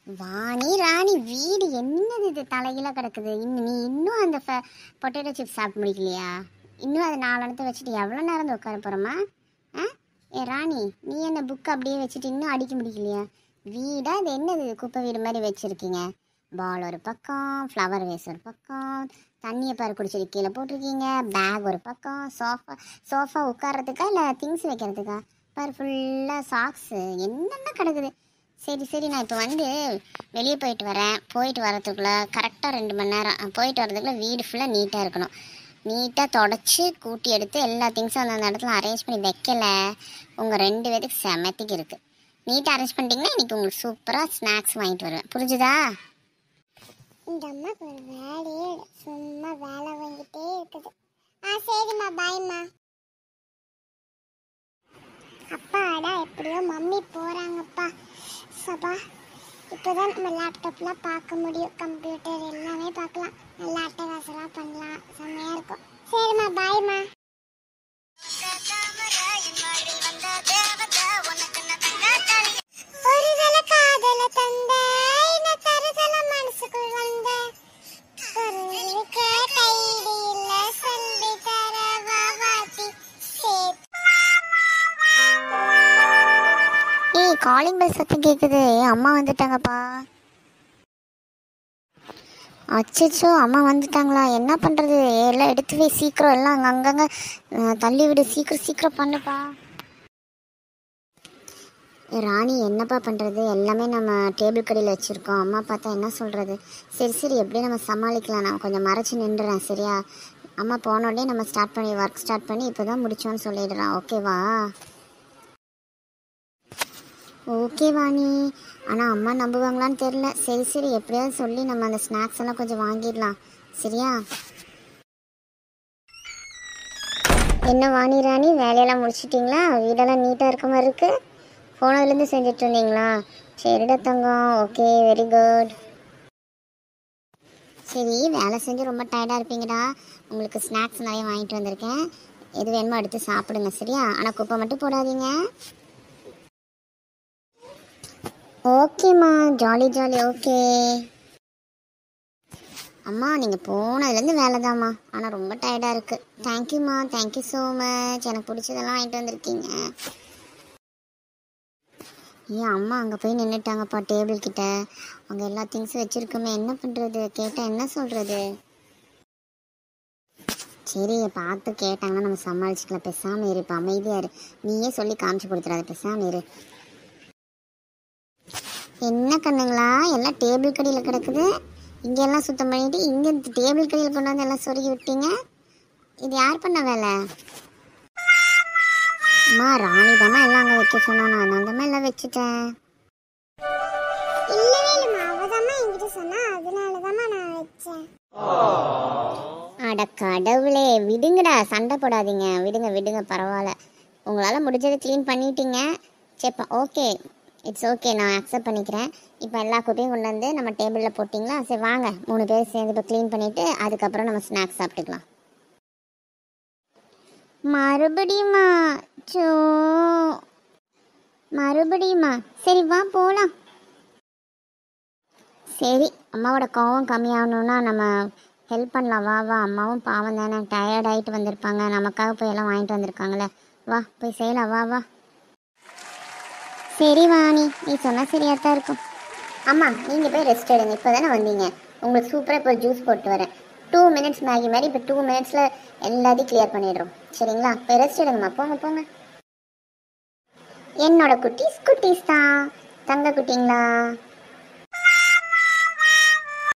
வாணி ராணி வீடு என்னது இது தலையில கிடக்குது. நீ இன்னும் அந்த பொட்டேட்டோ சிப்ஸ் சாப்பிட்டு முடிக்கலையா? இன்னும் அதை நாலு வச்சுட்டு எவ்வளோ நேரம் உட்கார போகிறோமா? ஏ ராணி, நீ என்ன புக்கு அப்படியே வச்சுட்டு இன்னும் அடிக்க முடிக்கலையா? வீடா அது என்னது குப்பை வீடு மாதிரி வச்சுருக்கீங்க. பால் ஒரு பக்கம், ஃப்ளவர் வேஸ் ஒரு பக்கம், தண்ணியை பாரு குடிச்சிட்டு கீழே போட்டிருக்கீங்க, பேக் ஒரு பக்கம், சோஃபா உட்கார்றதுக்கா இல்லை திங்ஸ் வைக்கிறதுக்கா? பாரு ஃபுல்லாக சாக்ஸு என்னென்ன கிடக்குது. சரி நான் இப்போ வெளியே போயிட்டு வரேன். போயிட்டு வரதுக்குள்ளே கரெக்டாக 2 மணி நேரம் போயிட்டு வரதுக்குள்ளே வீடு ஃபுல்லாக நீட்டாக இருக்கணும். நீட்டாக தொடச்சி கூட்டி எடுத்து எல்லா திங்ஸும் அந்த இடத்துல அரேஞ்ச் பண்ணி வைக்கலை. உங்கள் 2 பேருக்கு செமத்திக்கு இருக்குது. நீட்டாக அரேஞ்ச் பண்ணிட்டீங்கன்னா இன்றைக்கி உங்களுக்கு சூப்பராக ஸ்நாக்ஸ் வாங்கிட்டு வருவேன். புரிஞ்சுதா? இந்த அம்மாக்கு ஒரு வேலையே சும்மா வேலை வாங்கிட்டே இருக்குது. சரிம்மா, பாய்மா. அப்பாடா, எப்படியோ மம்மி போகிறாங்கப்பா. சபா, இப்போதான் நம்ம லேப்டாப்லாம் பார்க்க முடியும். கம்ப்யூட்டர் எல்லாமே பார்க்கலாம். நல்லா அட்டகாசலாம் பண்ணலாம். செம்மையாக இருக்கும். சரிம்மா, பாய்மா. ஒரு காதல தந்த தருதல மனசுக்குள் வந்த காலிங் பெல் சத்தம் கேட்குது. அம்மா வந்துட்டாங்கப்பா. அச்சோ, அம்மா வந்துட்டாங்களா? என்ன பண்ணுறது? எல்லாம் எடுத்து போய் சீக்கிரம் எல்லாம் அங்கங்கே தள்ளி விடு. சீக்கிரம் பண்ணுப்பா. ராணி, என்னப்பா பண்ணுறது? எல்லாமே நம்ம டேபிள் கடையில் வச்சுருக்கோம். அம்மா பார்த்தா என்ன சொல்கிறது? சரி எப்படியும் நம்ம சமாளிக்கலாம். நான் கொஞ்சம் மறைச்சி நின்றுறேன். சரியா? அம்மா போனோடனே நம்ம ஒர்க் ஸ்டார்ட் பண்ணி இப்போ தான் முடித்தோன்னு சொல்லிடுறான். ஓகேவா? ஓகே வாணி, ஆனால் அம்மா நம்புவாங்களான்னு தெரில. சரி எப்படியாவது சொல்லி நம்ம அந்த ஸ்நாக்ஸ் எல்லாம் கொஞ்சம் வாங்கிடலாம். சரியா? என்ன வாணி ராணி, வேலையெல்லாம் முடிச்சிட்டிங்களா? வீடெல்லாம் நீட்டாக இருக்க மாதிரி இருக்குது. போனதுலேருந்து செஞ்சுட்டு இருந்தீங்களா? சரிடா தங்கம். Okay, very good. சரி, வேலை செஞ்சு ரொம்ப டயர்டாக இருப்பீங்கடா. உங்களுக்கு ஸ்நாக்ஸ் நிறைய வாங்கிட்டு வந்திருக்கேன். எது வேணுமோ எடுத்து சாப்பிடுங்க. சரியா? ஆனால் குப்பை மட்டும் போடாதீங்க. ஓகேம்மா, ஜாலி. ஓகே அம்மா, நீங்கள் போனதுலேருந்து வேலை தாம்மா. ஆனால் ரொம்ப டயர்டாக இருக்குது. தேங்க்யூம்மா, தேங்க்யூ ஸோ மச். எனக்கு பிடிச்சதெல்லாம் வாங்கிட்டு வந்திருக்கீங்க. ஏன் அம்மா அங்கே போய் நின்றுட்டாங்கப்பா டேபிள் கிட்ட. அங்கே எல்லா திங்ஸும் வச்சுருக்கோமே, என்ன பண்ணுறது? கேட்டால் என்ன சொல்கிறது? சரி, பார்த்து கேட்டாங்கன்னா நம்ம சமாளிச்சுக்கலாம். பேசாமல் இரு. இப்போ அமைதியாக இரு. நீயே சொல்லி காமிச்சு கொடுத்துறாத. பேசாமல் இரு. என்ன கண்ணுங்களா, எல்லாம் டேபிள் கடையில் கிடக்குது. இங்கெல்லாம் சுத்தம் பண்ணிட்டு இங்கே டேபிள் கடையில் கொண்டு வந்து எல்லாம் சொருகி விட்டீங்க. இது யார் பண்ண வேலை? அம்மா, ராணி தாம்மா எல்லாம் அங்கே வைக்க சொன்னா. நான் அந்த மாதிரி எல்லாம் வச்சுட்டேன். அட கடவுளே, விடுங்கடா, சண்டை போடாதீங்க. விடுங்க, பரவாயில்ல. உங்களால் முடிஞ்சதை க்ளீன் பண்ணிட்டீங்க. சரிப்பா, ஓகே, இட்ஸ் ஓகே, நான் அக்செப்ட் பண்ணிக்கிறேன். இப்போ எல்லா குப்பையும் கொண்டு வந்து நம்ம டேபிளில் போட்டிங்களா? சரி வாங்க, 3 பேர் சேர்ந்து இப்போ க்ளீன் பண்ணிவிட்டு அதுக்கப்புறம் நம்ம ஸ்நாக்ஸ் சாப்பிட்டுக்கலாம். மறுபடியுமா? சரி வா போகலாம். சரி, அம்மாவோட கோவம் கம்மியாகணுன்னா நம்ம ஹெல்ப் பண்ணலாம். வா. அம்மாவும் பாவம் தானே, டயர்ட் ஆகிட்டு வந்திருப்பாங்க. நமக்காக போய் எல்லாம் வாங்கிட்டு வந்திருக்காங்களே. வா போய் செய்யலாம். வா. சரி வாணி, நீ சொன்னால் சரியாக தான் இருக்கும். அம்மா, நீங்கள் போய் ரெஸ்ட் எடுங்க. இப்போ தானே வந்தீங்க. உங்களுக்கு சூப்பராக இப்போ ஜூஸ் போட்டு வரேன். 2 மினிட்ஸ் மேகி மாதிரி. இப்போ 2 மினிட்ஸில் எல்லாத்தையும் கிளியர் பண்ணிடுறோம். சரிங்களா? போய் ரெஸ்ட் எடுங்கம்மா. போங்க. என்னோட குட்டீஸ் தான். தங்க குட்டிங்களா?